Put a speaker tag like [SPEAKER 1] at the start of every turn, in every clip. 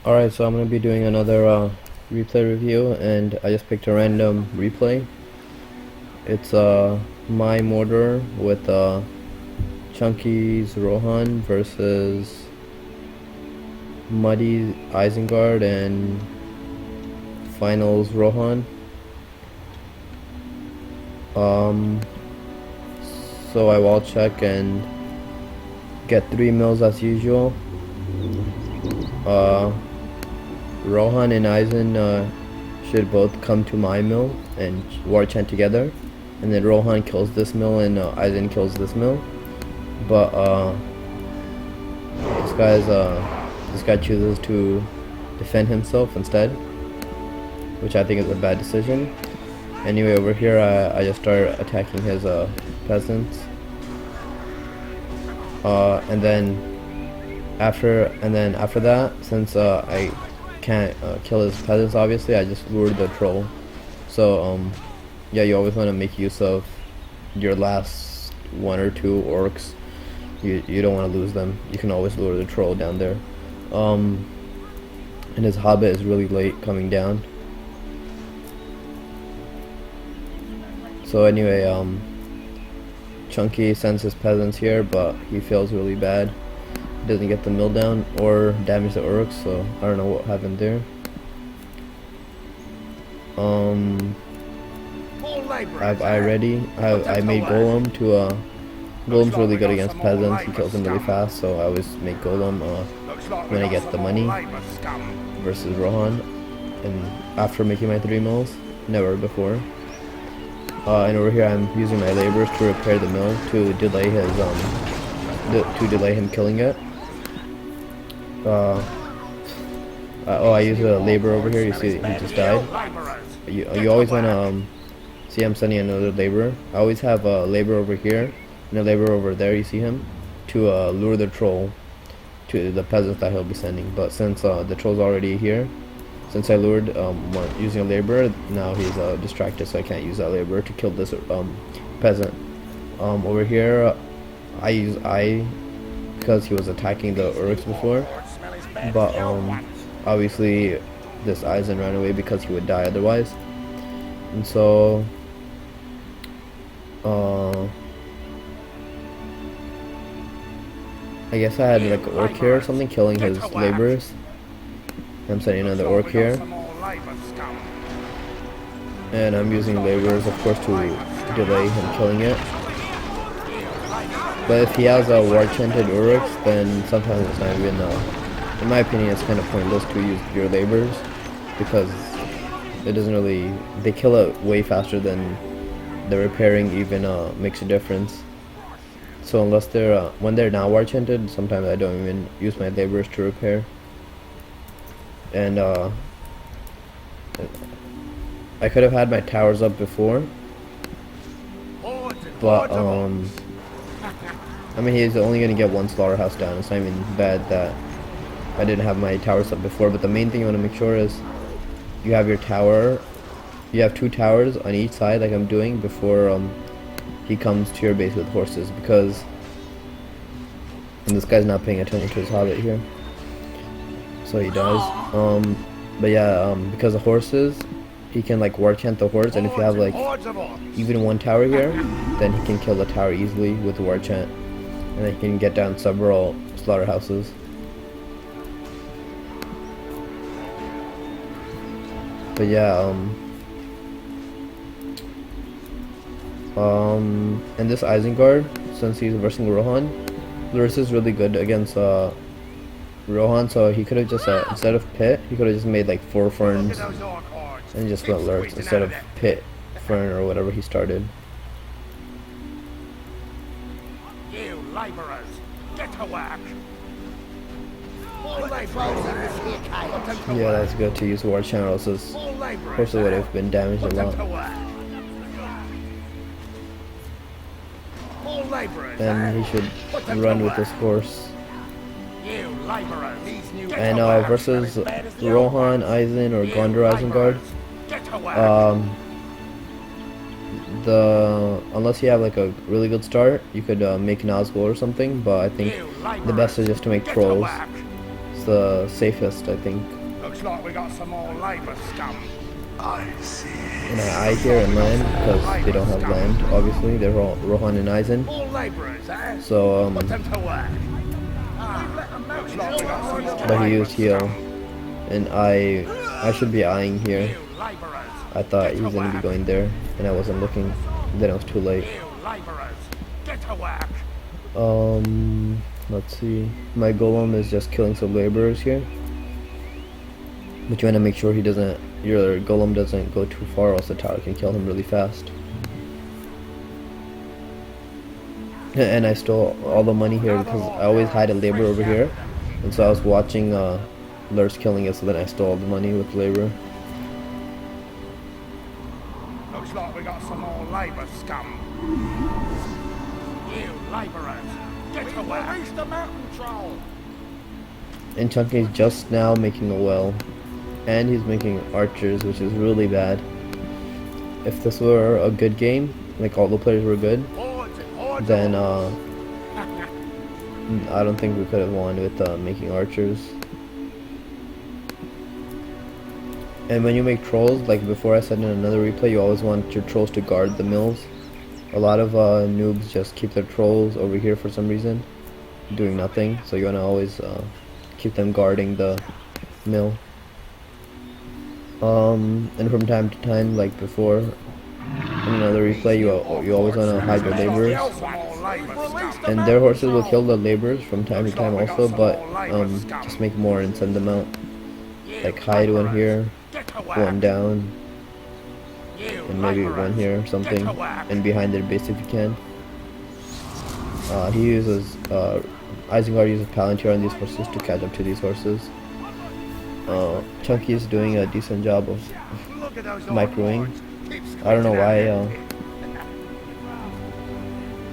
[SPEAKER 1] Alright, so I'm going to be doing another replay review, and I just picked a random replay. It's my Mortar with Chunky's Rohan versus Muddy Isengard and Finals Rohan. So I wall check and get 3 mills as usual. Rohan and Isen should both come to my mill and war chant together, and then Rohan kills this mill and Isen kills this mill. But this guy chooses to defend himself instead, which I think is a bad decision. Anyway, over here I just start attacking his peasants, and then after that, since I can't kill his peasants, obviously I just lured the troll. So yeah, you always want to make use of your last 1 or 2 orcs. You don't want to lose them. You can always lure the troll down there. And his hobbit is really late coming down. So anyway, Chunky sends his peasants here, but he fails really bad. He doesn't get the mill down or damage the orcs, so I don't know what happened there. I have eye ready. I made Golem to Golem's really good against peasants. He kills them really fast, so I always make Golem when I get the money versus Rohan, and after making my 3 mills, never before. And over here I'm using my laborers to repair the mill to delay his him killing it. I use a labor over here. You see, he just died. You always wanna see, I'm sending another laborer. I always have a labor over here and a labor over there. You see him to lure the troll to the peasants that he'll be sending. But since the troll's already here, since I lured using a laborer, now he's distracted, so I can't use that laborer to kill this peasant. Over here, I use eye because he was attacking the orcs before, but obviously this Isen ran away because he would die otherwise, and so I guess I had like an orc here or something killing his laborers. I'm sending another orc here, and I'm using laborers, of course, to delay him killing it. But if he has a war-chanted orcs, then sometimes it's not even, in my opinion, it's kind of pointless to use your laborers, because it doesn't really, they kill it way faster than the repairing even makes a difference. So unless they're, when they're not war-chanted, sometimes I don't even use my laborers to repair. And I could have had my towers up before, but I mean, he's only gonna get 1 slaughterhouse down. It's not even bad that I didn't have my towers up before. But the main thing you want to make sure is you have your tower. You have 2 towers on each side, like I'm doing, before he comes to your base with horses, because and this guy's not paying attention to his hobbit here. So he does. But yeah, because of horses, he can like war chant the horse, and if you have like even 1 tower here, then he can kill the tower easily with war chant, and then he can get down several slaughterhouses. But yeah, and this Isengard, since he's versing Rohan, Lurus is really good against Rohan, so he could have just instead of pit, he could have just made like 4 ferns and just went lurks instead of pit, fern, or whatever he started.
[SPEAKER 2] You laborers, get to work.
[SPEAKER 1] Yeah, that's good to use war channels. Of course, it would have been damaged a lot. And he should run with this horse. And versus Rohan, Isen, or Gondor Isengard, unless you have like a really good start, you could make Nazgul or something, but I think the best is just to make trolls. It's the safest, I think.
[SPEAKER 2] Looks like we got some more labor scum.
[SPEAKER 3] I see.
[SPEAKER 1] And I here and land because they don't have land. Obviously, they're all Rohan and Isen.
[SPEAKER 2] More laborers, eh?
[SPEAKER 1] So
[SPEAKER 2] Put them to work. Looks like we got some more
[SPEAKER 1] but he used
[SPEAKER 2] labour
[SPEAKER 1] heal, and I should be eyeing here.
[SPEAKER 2] You laborers.
[SPEAKER 1] I thought he was gonna be going there, and I wasn't looking. Then it was too late.
[SPEAKER 2] You laborers. Get to work.
[SPEAKER 1] Let's see. My golem is just killing some laborers here. But you wanna make sure he doesn't, your golem doesn't go too far, or else the tower can kill him really fast. And I stole all the money here because I always hide a labor over here. And so I was watching Lurch killing it, so then I stole all the money with labor.
[SPEAKER 2] Looks like we got some more labor scum. You laborers. Get to work. Release the mountain troll.
[SPEAKER 1] And Chunky's just now making a well. And he's making archers, which is really bad. If this were a good game, like all the players were good, then I don't think we could have won with making archers. And when you make trolls, like before I said in another replay, you always want your trolls to guard the mills. A lot of noobs just keep their trolls over here for some reason, doing nothing. So you want to always keep them guarding the mill. And from time to time, like before, in another replay, you always want to hide your laborers. And their horses will kill the laborers from time to time also, but just make more and send them out. Like hide one here, one down, and maybe one here or something, and behind their base if you can. He uses, Isengard uses Palantir on these horses to catch up to these horses. Chunky is doing a decent job of microing. I don't know why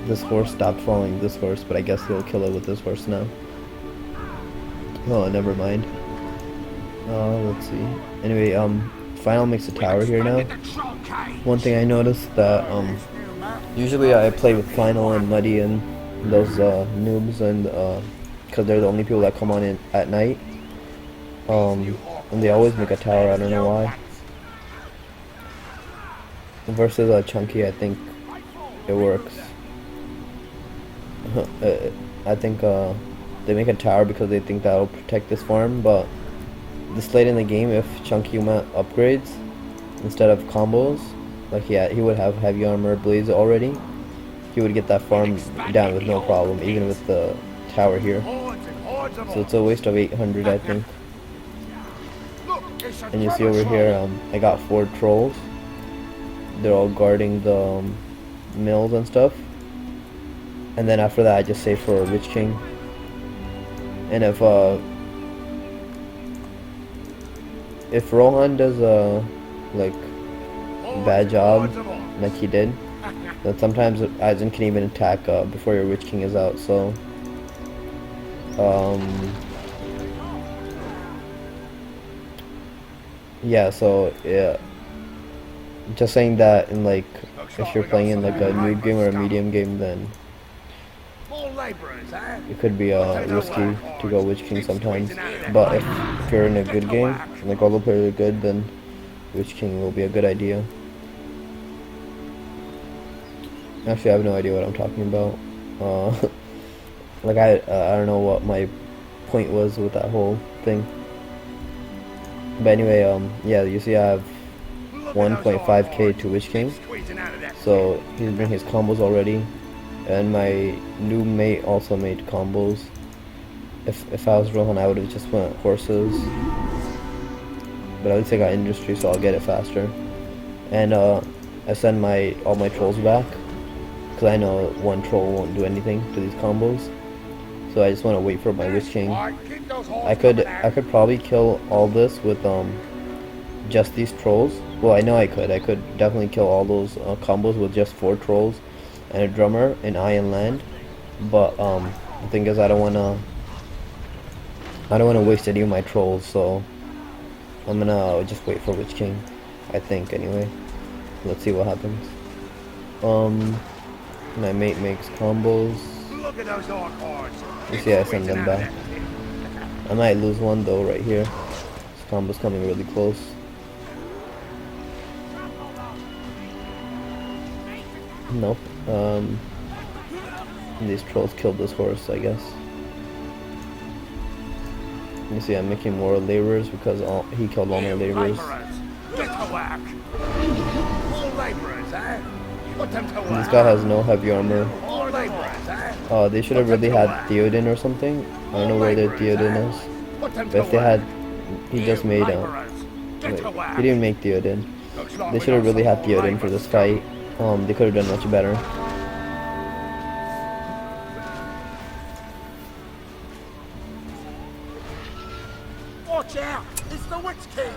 [SPEAKER 1] this horse stopped following this horse, but I guess he'll kill it with this horse now. Oh, never mind. Let's see. Anyway, Final makes a tower here now. One thing I noticed that usually I play with Final and Muddy and those noobs, and because they're the only people that come on in at night. And they always make a tower, I don't know why. Versus Chunky, I think it works. I think they make a tower because they think that'll protect this farm, but this late in the game, if Chunky went upgrades instead of combos, like he would have heavy armor blades already, he would get that farm down with no problem, even with the tower here. So it's a waste of 800, I think. And you see over here, I got 4 trolls. They're all guarding the mills and stuff. And then after that, I just save for a Witch King. And if Rohan does a like bad job, like he did, then sometimes Isen can even attack before your Witch King is out. So yeah, so yeah, just saying that in like if you're playing in like a noob game or a medium game, then it could be risky to go Witch King sometimes. But if you're in a good game, like all the players are good, then Witch King will be a good idea. Actually, I have no idea what I'm talking about. Like I don't know what my point was with that whole thing. But anyway, yeah, you see I have 1.5k to Witch King, so he's bringing his combos already, and my new mate also made combos. If I was Rohan, I would have just went horses, but at least I got industry, so I'll get it faster. And I send all my trolls back, because I know one troll won't do anything to these combos, so I just want to wait for my Witch King. I could probably kill all this with just these trolls. Well, I know I could definitely kill all those combos with just 4 trolls and a drummer and Iron Land. But the thing is, I don't wanna waste any of my trolls, so I'm gonna just wait for Witch King, I think, anyway. Let's see what happens. My mate makes combos.
[SPEAKER 2] Look at those orc hordes.
[SPEAKER 1] You see, I send them back. I might lose one though right here. This combo's coming really close. Nope. These trolls killed this horse, I guess. You see, I'm making more laborers because he killed all my laborers.
[SPEAKER 2] Get to work. More laborers, eh? Put them to work.
[SPEAKER 1] This guy has no heavy armor.
[SPEAKER 2] More laborers, eh?
[SPEAKER 1] Oh, they should have really had Theoden or something. I don't know where their Theoden is.
[SPEAKER 2] Put them
[SPEAKER 1] But
[SPEAKER 2] to
[SPEAKER 1] if they
[SPEAKER 2] work.
[SPEAKER 1] had, he just made
[SPEAKER 2] Get to
[SPEAKER 1] wait,
[SPEAKER 2] work.
[SPEAKER 1] he didn't make Theoden.
[SPEAKER 2] Looks like
[SPEAKER 1] They
[SPEAKER 2] we
[SPEAKER 1] should have
[SPEAKER 2] got
[SPEAKER 1] really
[SPEAKER 2] some
[SPEAKER 1] had
[SPEAKER 2] more
[SPEAKER 1] Theoden for
[SPEAKER 2] laborers
[SPEAKER 1] this fight. They could have done much better.
[SPEAKER 2] Watch out! It's the Witch King!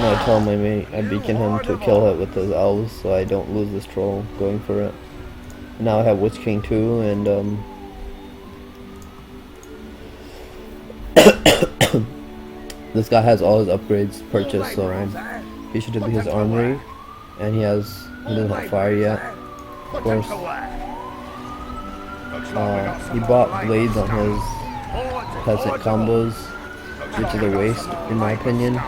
[SPEAKER 1] No, I tell my mate I beacon him to kill it with his elves so I don't lose this troll going for it. And now I have Witch King too, and this guy has all his upgrades purchased, so he should do his armory, and he doesn't have fire yet. Of course, he bought blades on his peasant combos, which is a waste in my opinion.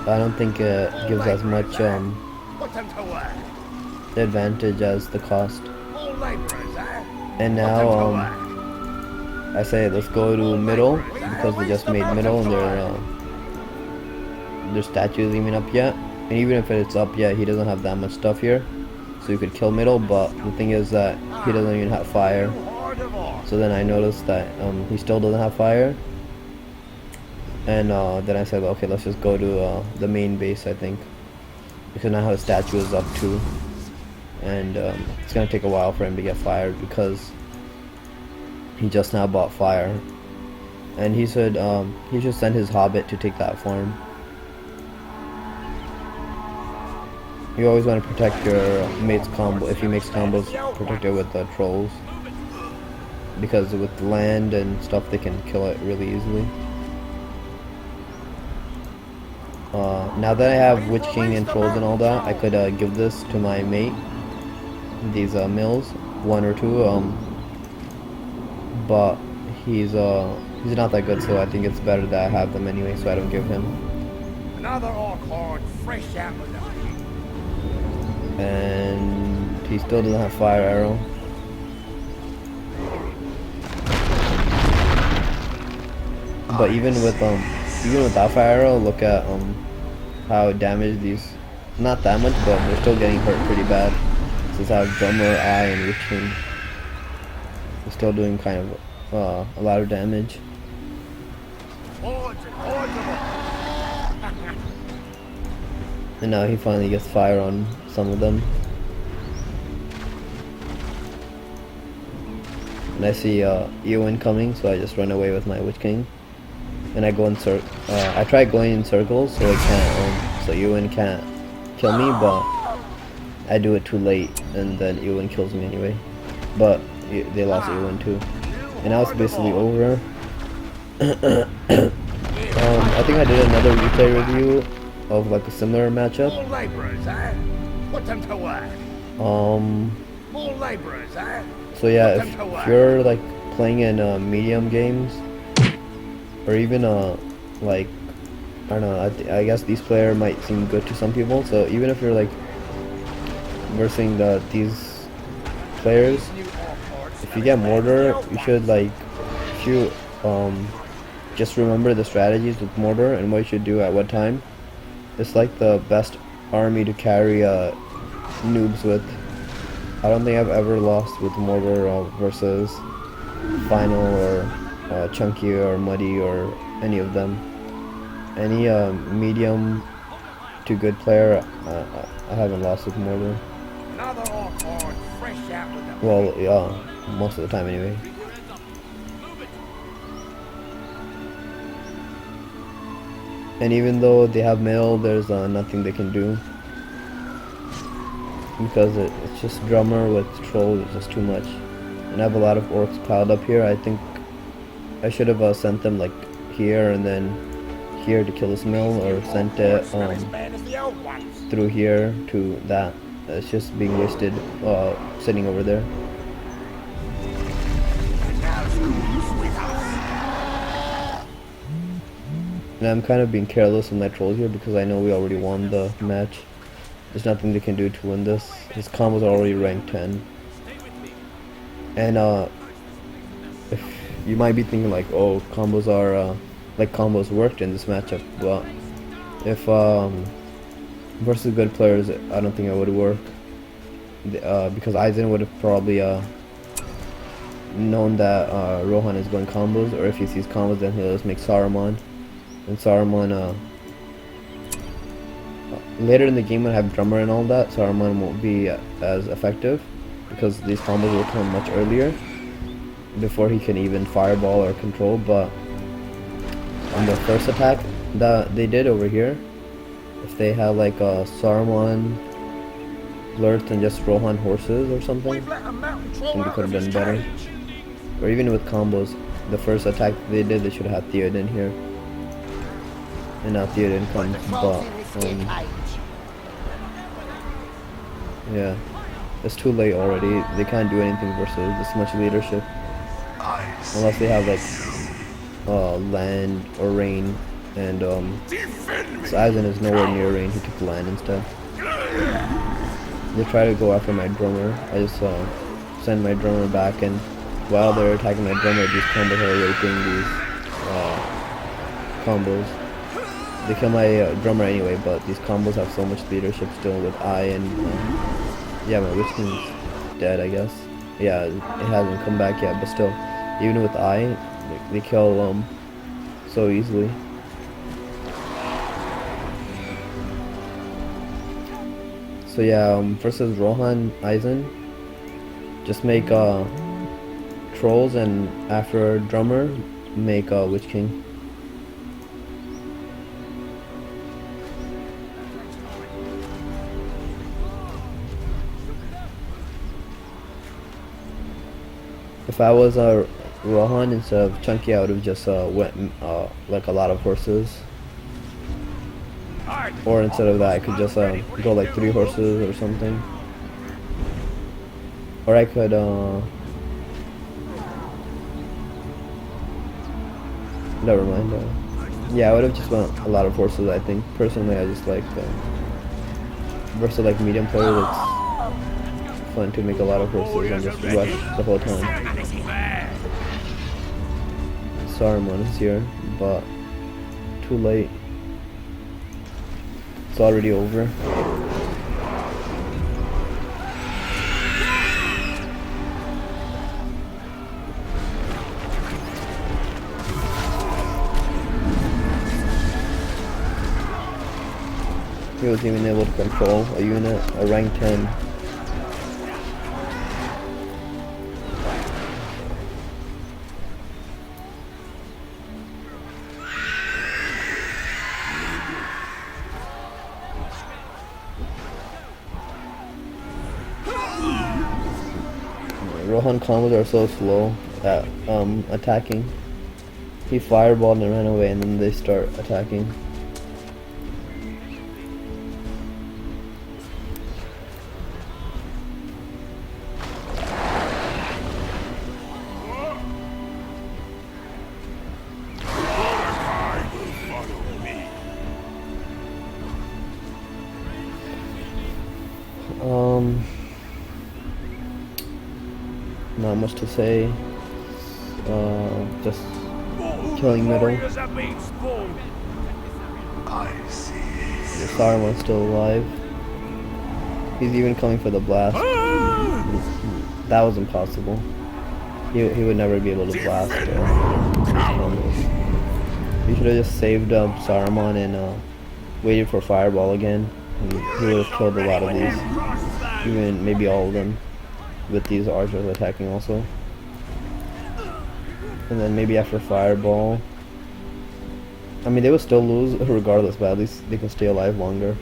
[SPEAKER 1] I don't think it gives as much advantage as the cost. And now I say let's go to middle because they just made middle and their statue isn't even up yet. And even if it's up yet, he doesn't have that much stuff here, so you could kill middle. But the thing is that he doesn't even have fire. So then I noticed that he still doesn't have fire. And then I said, okay, let's just go to the main base, I think, because now his statue is up too, and it's gonna take a while for him to get fired because he just now bought fire, and he said he should send his hobbit to take that farm. You always want to protect your mate's combo. If he makes combos, protect it with the trolls, because with land and stuff they can kill it really easily. Now that I have Witch King and trolls and all that, I could give this to my mate, these mills, one or two, but he's not that good, so I think it's better that I have them anyway, so I don't give him.
[SPEAKER 2] Another orc horde fresh out with them.
[SPEAKER 1] And he still doesn't have fire arrow. But even without fire arrow, look at how it damaged these. Not that much, but they're still getting hurt pretty bad. Since I have drummer, eye, and Witch King, they're still doing kind of a lot of damage.
[SPEAKER 2] Hordes and hordes of them.
[SPEAKER 1] And now he finally gets fire on some of them. And I see Eowyn coming, so I just run away with my Witch King. And I go in I try going in circles so Eowyn can't kill me, but I do it too late, and then Eowyn kills me anyway. But they lost Eowyn too, and now it's basically over. I think I did another replay review of like a similar matchup.
[SPEAKER 2] More laborers, eh? Put them to work. More laborers, eh?
[SPEAKER 1] So yeah, if you're like playing in medium games, or even like, I don't know, I guess these players might seem good to some people, so even if you're like versing these players, if you get mortar, you should like, if you just remember the strategies with mortar and what you should do at what time. It's like the best army to carry noobs with. I don't think I've ever lost with mortar versus final or chunky or muddy or any of them. Any medium to good player, I haven't lost with mortar.
[SPEAKER 2] Another orc horde fresh out with them.
[SPEAKER 1] Well, yeah, most of the time anyway. And even though they have mail, there's nothing they can do, because it's just drummer with trolls. It's just too much, and I have a lot of orcs piled up here. I think I should have sent them like here and then here to kill this mill, or sent it through here to that. It's just being wasted sitting over there. And I'm kind of being careless with my trolls here because I know we already won the match. There's nothing they can do to win this. His combo's already ranked 10. And if you might be thinking like, oh, combos are like combos worked in this matchup, but if versus good players, I don't think it would work. Because Isen would have probably known that Rohan is going combos, or if he sees combos, then he'll just make Saruman. And Saruman, later in the game when I have Drummer and all that, Saruman won't be as effective because these combos will come much earlier before he can even fireball or control. But on the first attack that they did over here, if they had like a Saruman, Lurth, and just Rohan horses or something, I think they could have done better. Or even with combos, the first attack they did, they should have had Theoden here. And now Theoden comes, but yeah, it's too late already. They can't do anything versus this much leadership, unless they have like land or rain. And so Isen is nowhere near rain. He took land instead. They try to go after my drummer. I just send my drummer back, and while they're attacking my drummer, these combos are raping these combos. They kill my drummer anyway, but these combos have so much leadership still with I and yeah, my Witch King's dead, I guess. Yeah, it hasn't come back yet, but still, even with I, they kill so easily. So yeah, versus Rohan, Isen, just make trolls, and after drummer, make Witch King. If I was Rohan, instead of Chunky, I would have just went like a lot of horses. Or instead of that, I could just go like 3 horses or something. Or I could never mind. Yeah, I would have just went a lot of horses. I think personally, I just like versus like medium players. It's fun to make a lot of horses and just rush the whole time. Saruman is here, but too late. It's already over. He was even able to control a unit, a rank 10. Rohan combos are so slow at attacking. He fireballed and ran away, and then they start attacking. Not much to say. Just killing middle. The Saruman's still alive. He's even coming for the blast. That was impossible. He would never be able to blast. He should have just saved Saruman and waited for fireball again. He would have killed a lot of these, even maybe all of them, with these archers attacking also. And then maybe after fireball, I mean, they would still lose regardless, but at least they can stay alive longer.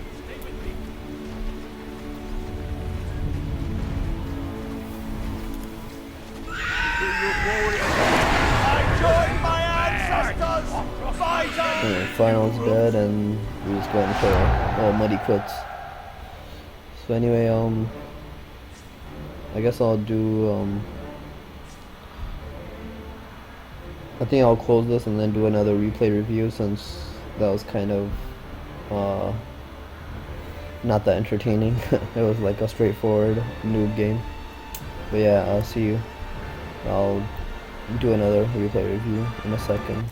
[SPEAKER 1] Anyway, Final's dead, and we just going for Muddy quits. So anyway, I guess I'll do I think I'll close this and then do another replay review, since that was kind of not that entertaining. It was like a straightforward noob game. But yeah, I'll see you. I'll do another replay review in a second.